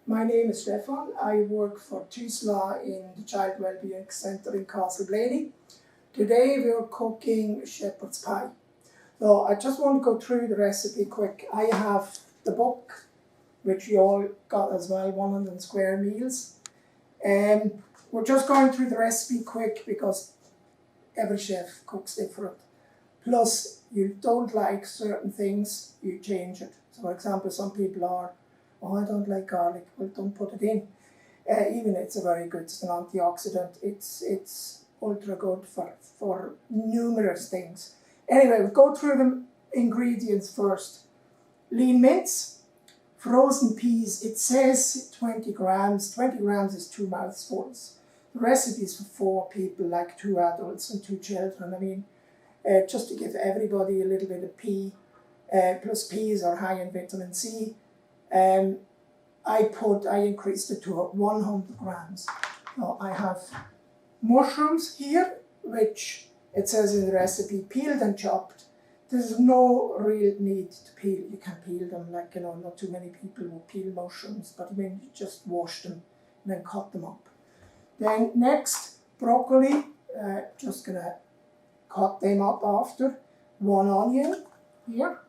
my name is Stefan. I work for Tusla in the Child Wellbeing Centre in Castleblaney. Today we're cooking shepherd's pie. So I just want to go through the recipe quick. I have the book, which you all got as well, 100 square meals. We're just going through the recipe quick because every chef cooks different. Plus, you don't like certain things, you change it. So for example, some people are, oh, I don't like garlic, well, don't put it in. Even it's a very good, it's an antioxidant, it's ultra good for numerous things. Anyway, we'll go through the ingredients first. Lean mince, frozen peas, it says 20 grams. 20 grams is 2 mouthfuls. The recipe is for 4 people, like 2 adults and 2 children. I mean, just to give everybody a little bit of pea, plus peas are high in vitamin C. I increased it to 100 grams. Now I have mushrooms here, which it says in the recipe, peeled and chopped. There's no real need to peel. You can peel them, like, you know, not too many people will peel mushrooms, but I mean, you just wash them and then cut them up. Then next, broccoli, just gonna cut them up after. 1 onion here,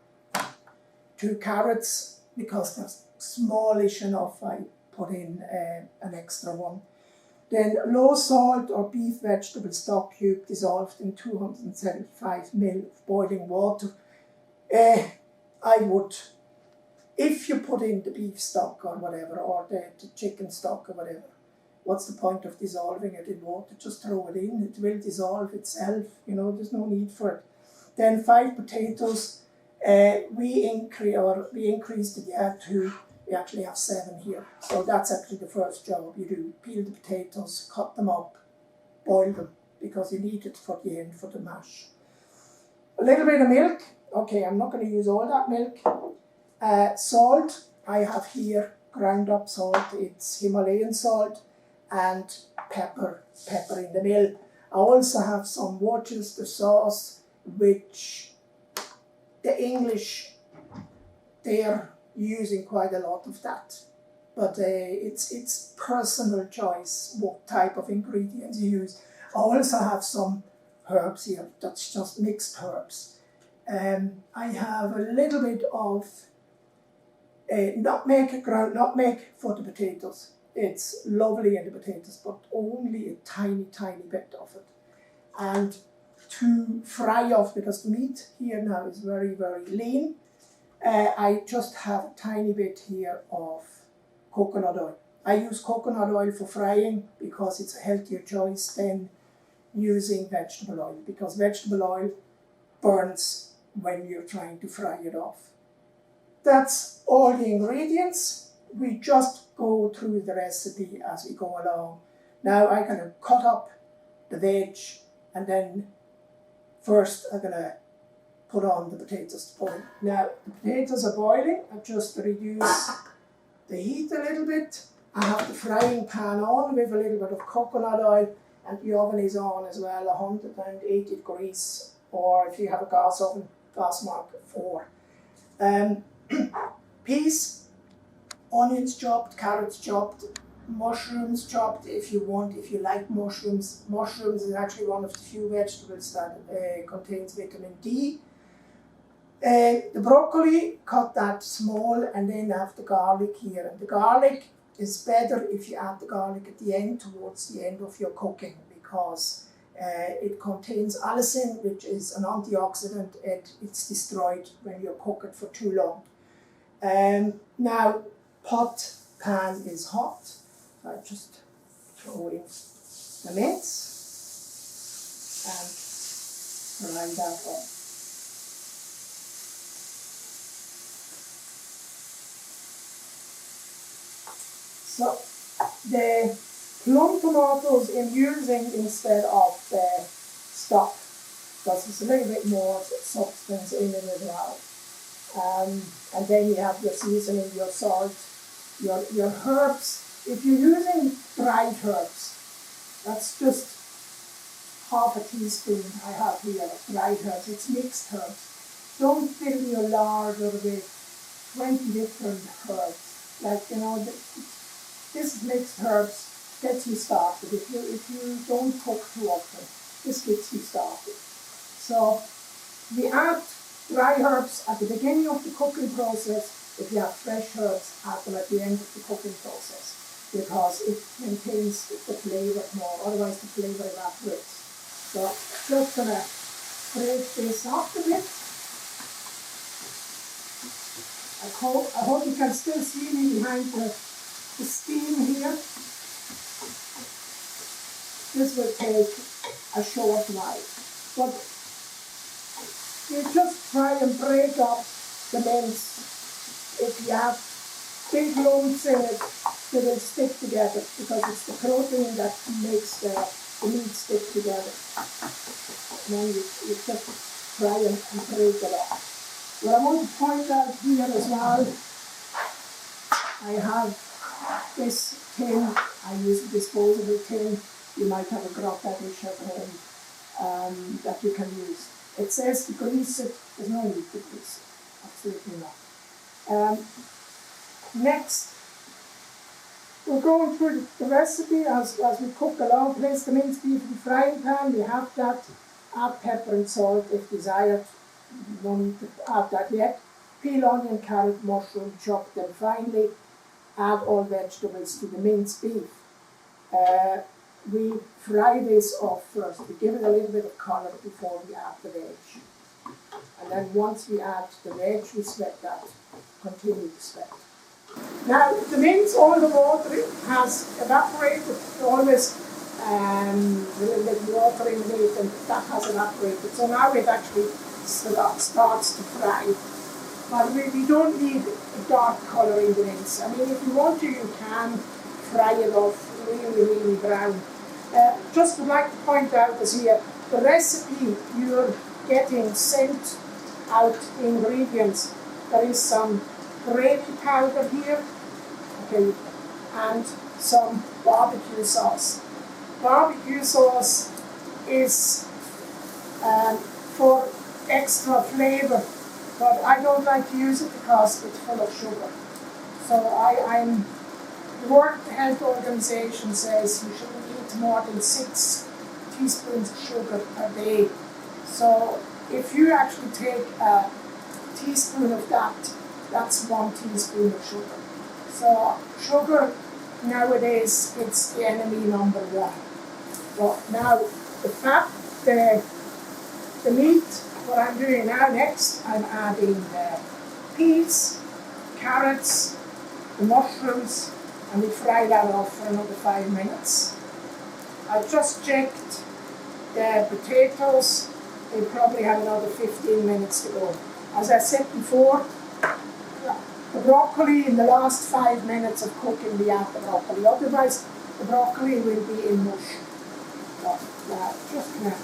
2 carrots, because they're smallish enough, I put in an extra one. Then low salt or beef vegetable stock cube dissolved in 275 ml of boiling water. I would, if you put in the beef stock or whatever, or the chicken stock or whatever, what's the point of dissolving it in water? Just throw it in, it will dissolve itself, you know, there's no need for it. Then 5 potatoes, we increased it to, we actually have 7 here. So that's actually the first job you do. Peel the potatoes, cut them up, boil them, because you need it for the end, for the mash. A little bit of milk. Okay, I'm not going to use all that milk. Salt, I have here ground up salt. It's Himalayan salt and pepper in the mill. I also have some Worcester sauce, which the English, they're using quite a lot of that. But it's personal choice what type of ingredients you use. I also have some herbs here, that's just mixed herbs. I have a little bit of ground nutmeg for the potatoes. It's lovely in the potatoes, but only a tiny bit of it. And to fry off, because the meat here now is very, very lean, I just have a tiny bit here of coconut oil. I use coconut oil for frying because it's a healthier choice than using vegetable oil, because vegetable oil burns when you're trying to fry it off. That's all the ingredients. We just go through the recipe as we go along. Now I'm going to cut up the veg, and then first I'm going to put on the potatoes to boil. Now the potatoes are boiling. I just reduce the heat a little bit. I have the frying pan on with a little bit of coconut oil, and the oven is on as well, 180 degrees, or if you have a gas oven, gas mark 4. Peas, onions chopped, carrots chopped, mushrooms chopped if you want, if you like mushrooms. Mushrooms is actually one of the few vegetables that contains vitamin D. The broccoli, cut that small, and then I have the garlic here. And the garlic is better if you add the garlic at the end, towards the end of your cooking, because it contains allicin, which is an antioxidant, and it's destroyed when you cook it for too long. Now, pan is hot. So I just throw in the mince and fry that up. So the plum tomatoes I'm using instead of the stock, because there's a little bit more substance in it as well. And then you have your seasoning, your salt, your herbs. If you're using dried herbs, that's just half a teaspoon I have here of dried herbs. It's mixed herbs. Don't fill your larder with 20 different herbs. Like, you know, this mixed herbs gets you started. If you don't cook too often, this gets you started. So we add dry herbs at the beginning of the cooking process. If you have fresh herbs, add them at the end of the cooking process, because it maintains the flavour more, otherwise the flavour evaporates. So just going to break this up a bit. I hope you can still see me behind the steam here. This will take a short while. But you just try and break up the mince. If you have big lumps in it, they will stick together, because it's the protein that makes the meat stick together. And then you just try and break it up. What I want to point out here as well, I have this tin. I use a disposable tin. You might have a grotta dish at home that you can use. It says to grease it. There's no need to grease it. Absolutely not. Next, we're going through the recipe as we cook along. Place the minced beef in the frying pan. We have that. Add pepper and salt if desired. You don't need to add that yet. Peel onion, carrot, mushroom, chop them finely. Add all vegetables to the minced beef. We fry this off first. We give it a little bit of colour before we add the veg. And then once we add the veg, we sweat that. Continue to sweat. Now, the mince, all the water has evaporated. Always a little bit of water in it, and that has evaporated. So now it actually starts to fry. But we don't need a dark colour in the mince. I mean, if you want to, you can fry it off really, really brown. Just would like to point out as here, the recipe you're getting sent out ingredients. There is some gravy powder here, okay, and some barbecue sauce. Barbecue sauce is for extra flavour, but I don't like to use it because it's full of sugar. So the World Health Organization says you shouldn't eat more than 6 teaspoons of sugar per day. So if you actually take a teaspoon of that, that's 1 teaspoon of sugar. So sugar nowadays, it's the enemy number 1. Well, now the meat, what I'm doing now next, I'm adding the peas, carrots, the mushrooms, and we fry that off for another 5 minutes. I just checked the potatoes. They probably have another 15 minutes to go. As I said before, the broccoli, in the last 5 minutes of cooking, we add the broccoli. Otherwise, the broccoli will be in mush. So, just gonna.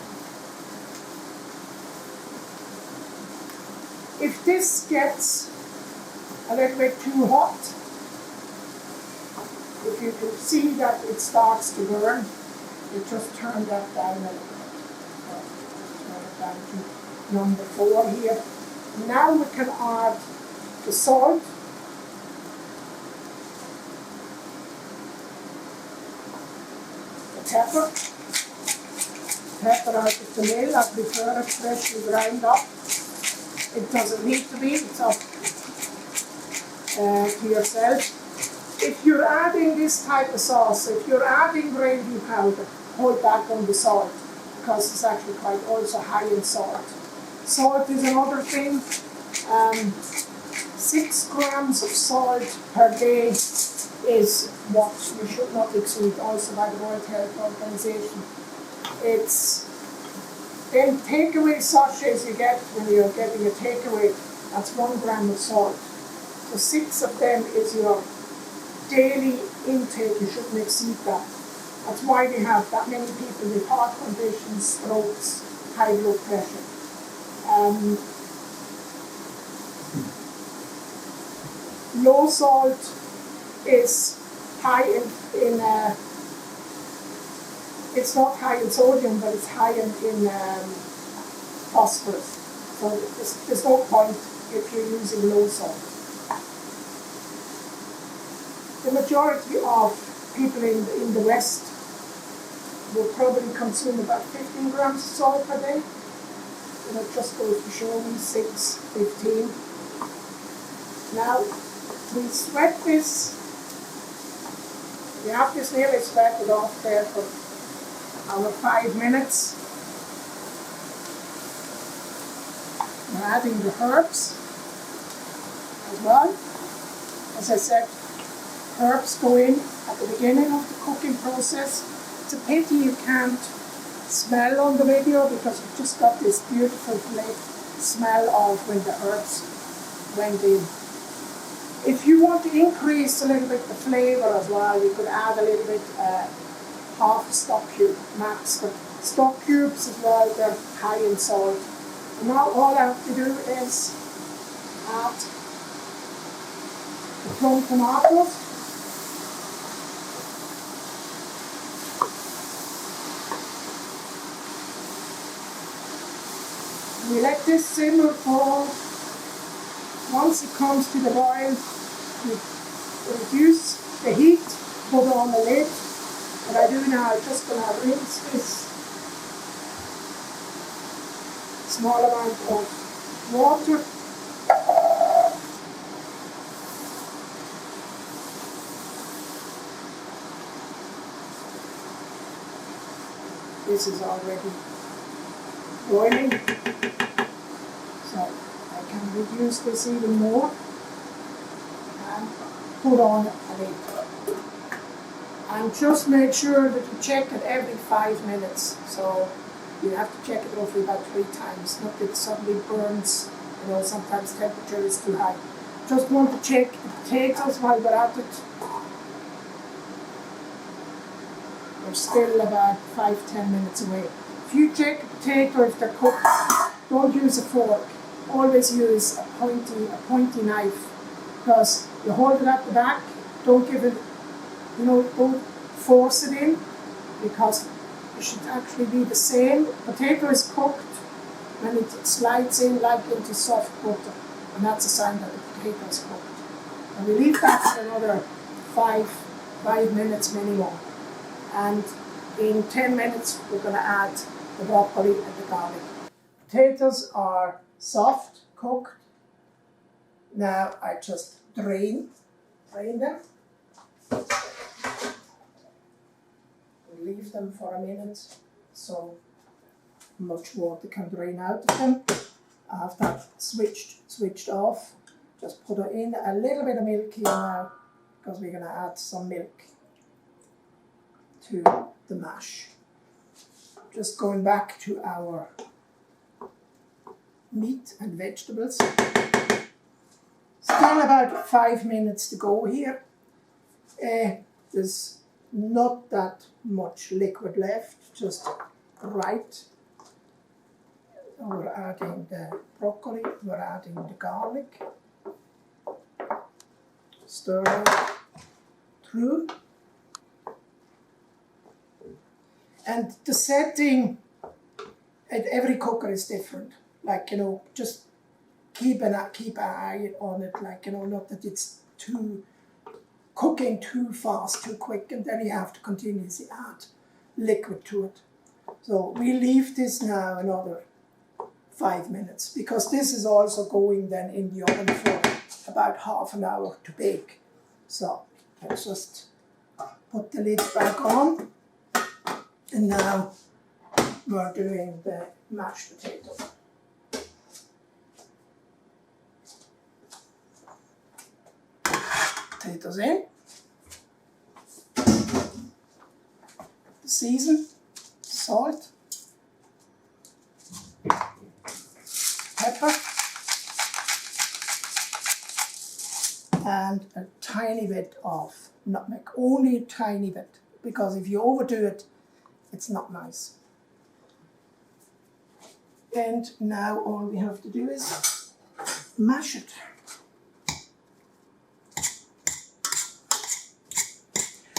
If this gets a little bit too hot, if you can see that it starts to burn, you just turn that down a little bit. Turn it down to number 4 here. Now we can add the salt. The pepper. Pepper out of the mill. I prefer it freshly ground up. It doesn't need to be, it's up to yourself. If you're adding this type of sauce, if you're adding gravy powder, hold back on the salt, because it's actually quite also high in salt. Salt is another thing. 6 grams of salt per day is what you should not exceed, also by the World Health Organization. It's then takeaway sachets you get when you're getting a takeaway, that's 1 gram of salt. So 6 of them is your daily intake, you shouldn't exceed that. That's why we have that many people with heart conditions, strokes, high blood pressure. Low salt is high in it's not high in sodium, but it's high in phosphorus. So there's no point if you're using low salt. the majority of people in the West will probably consume about 15 grams of salt per day. And it just goes to show me 6, 15. Now, we sweat this. We have this nearly sweated off there for our 5 minutes. We're adding the herbs as well. As I said, herbs go in at the beginning of the cooking process. It's a pity you can't smell on the video because you've just got this beautiful smell of when the herbs went in. If you want to increase a little bit the flavour as well, you could add a little bit, half a stock cube max. But stock cubes as well, they're high in salt. And now all I have to do is add the plum tomatoes. We let this simmer for, once it comes to the boil, we reduce the heat, put on the lid. What I do now, I'm just going to rinse this small amount of water. This is already boiling, so I can reduce this even more and put on a lid. And just make sure that you check it every 5 minutes. So you have to check it roughly about 3 times, not that it suddenly burns. You know, sometimes temperature is too high. Just want to check the potatoes while we're at it. We're still about 5-10 minutes away. If you check a potato, if they're cooked, don't use a fork. Always use a pointy knife, because you hold it at the back. Don't give it, don't force it in, because it should actually be the same. Potato is cooked when it slides in like into soft butter, and that's a sign that the potato is cooked. And we leave that for another 5 minutes minimum. And in 10 minutes, we're going to add the broccoli and the garlic. Potatoes are soft, cooked. Now I just drain them. Leave them for a minute so much water can drain out of them. I have that switched off. Just put in a little bit of milk here now, because we're going to add some milk to the mash. Just going back to our meat and vegetables. Still about 5 minutes to go here. There's not that much liquid left, just right. We're adding the broccoli, we're adding the garlic. Stir it through. And the setting at every cooker is different. Like, just keep an eye on it, like, not that it's cooking too fast, too quick, and then you have to continuously add liquid to it. So we leave this now another 5 minutes, because this is also going then in the oven for about half an hour to bake. So let's just put the lid back on. And now we're doing the mashed potatoes. Potatoes in. The season, salt, pepper, and a tiny bit of nutmeg. Only a tiny bit, because if you overdo it, it's not nice. And now all we have to do is mash it.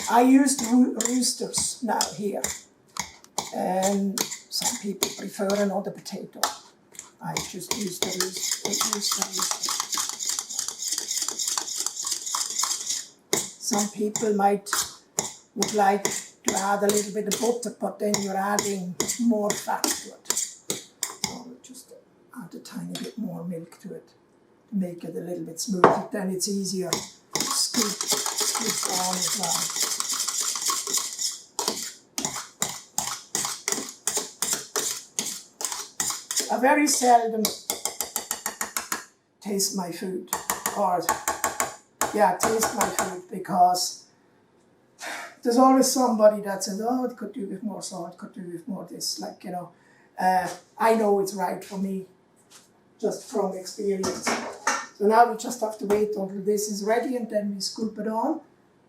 I used roosters now here, and some people prefer another potato. I just used the rooster. Some people would like to add a little bit of butter, but then you're adding more fat to it. So we'll just add a tiny bit more milk to it to make it a little bit smoother. Then it's easier to scoop on as well. I very seldom taste my food, taste my food, because there's always somebody that says, oh, it could do with more salt, could do with more this, like, you know. I know it's right for me, just from experience. So now we just have to wait until this is ready, and then we scoop it on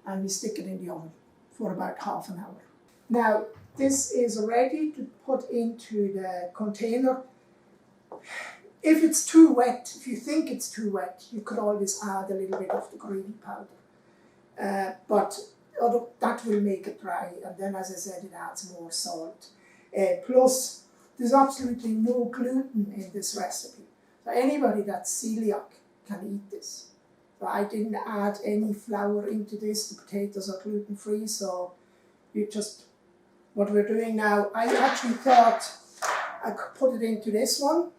and we stick it in the oven for about half an hour. Now, this is ready to put into the container. If it's too wet, if you think it's too wet, you could always add a little bit of the gravy powder. But that will make it dry, and then, as I said, it adds more salt. Plus, there's absolutely no gluten in this recipe. So anybody that's celiac can eat this. So I didn't add any flour into this. The potatoes are gluten-free, so what we're doing now, I actually thought I could put it into this one,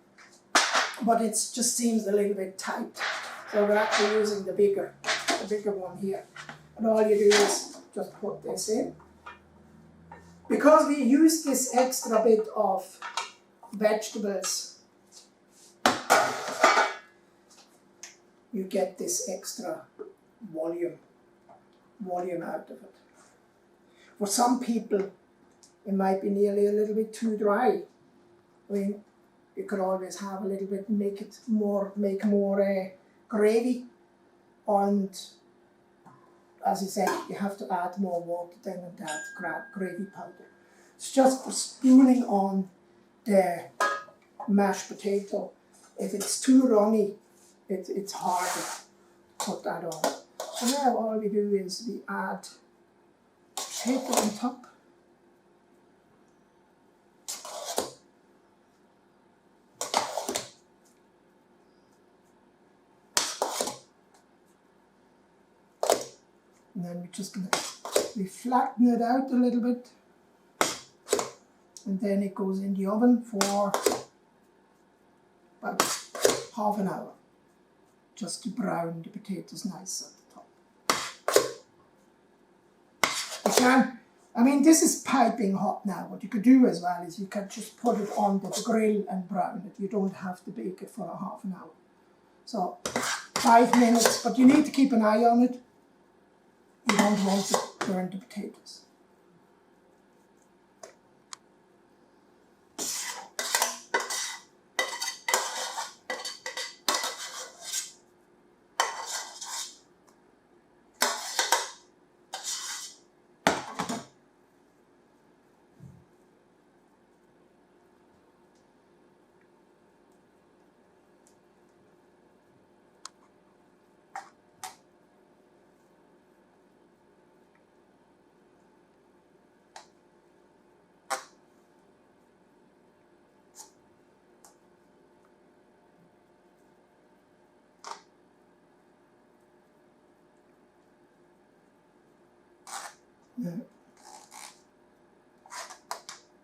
but it just seems a little bit tight. So we're actually using the bigger one here. And all you do is just put this in. Because we use this extra bit of vegetables, you get this extra volume out of it. For some people, it might be nearly a little bit too dry. I mean, you could always have a little bit, make more gravy, and as I said, you have to add more water then and add gravy powder. It's just for spooning on the mashed potato. If it's too runny, it's hard to put that on. So now all we do is we add potato on top. And then we're just going to flatten it out a little bit, and then it goes in the oven for about half an hour, just to brown the potatoes nice at the top. This is piping hot now. What you could do as well is you can just put it on the grill and brown it. You don't have to bake it for a half an hour. So 5 minutes, but you need to keep an eye on it. You don't want to burn the potatoes.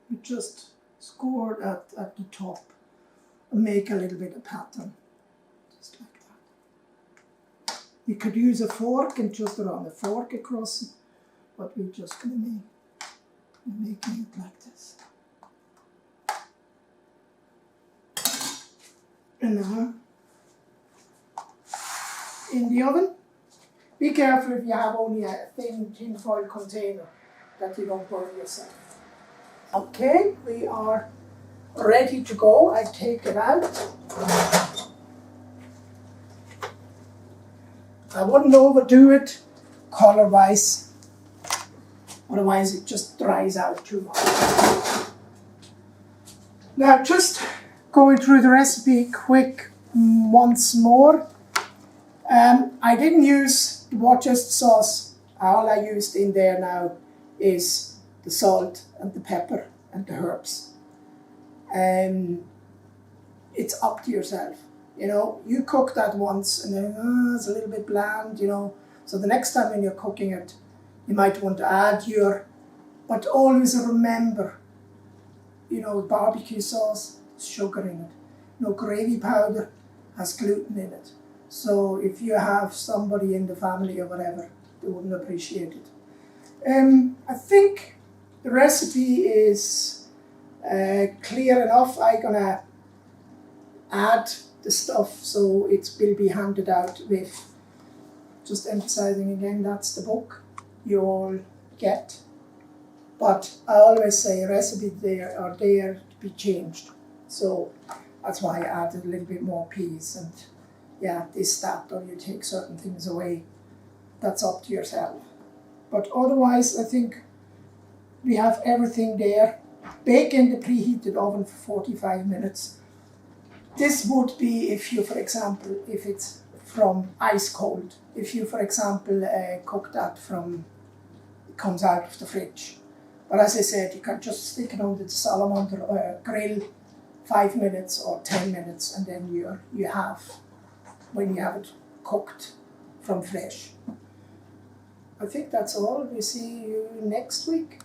You just score at the top and make a little bit of pattern, just like that. You could use a fork and just run a fork across it, but we're just going to make it like this. And now, in the oven. Be careful if you have only a thin tin foil container that you don't burn yourself. Okay, we are ready to go. I take it out. I wouldn't overdo it color-wise, otherwise it just dries out too much. Now, just going through the recipe quick once more. I didn't use the Worcester sauce. All I used in there now is the salt and the pepper and the herbs. It's up to yourself. You know, you cook that once and then it's a little bit bland, you know. So the next time when you're cooking it, you might want to add but always remember, barbecue sauce, sugar in it. Gravy powder has gluten in it. So if you have somebody in the family or whatever, they wouldn't appreciate it. I think the recipe is clear enough. I'm gonna add the stuff so it will be handed out with, just emphasizing again, that's the book you all get. But I always say recipes are there to be changed. So that's why I added a little bit more peas and this, that, or you take certain things away. That's up to yourself. But otherwise, I think we have everything there. Bake in the preheated oven for 45 minutes. This would be if you, for example, if it's from ice cold. If you, for example, cook that it comes out of the fridge. But as I said, you can just stick it on the salamander grill 5 minutes or 10 minutes, and then you have, when you have it cooked from fresh. I think that's all. We see you next week.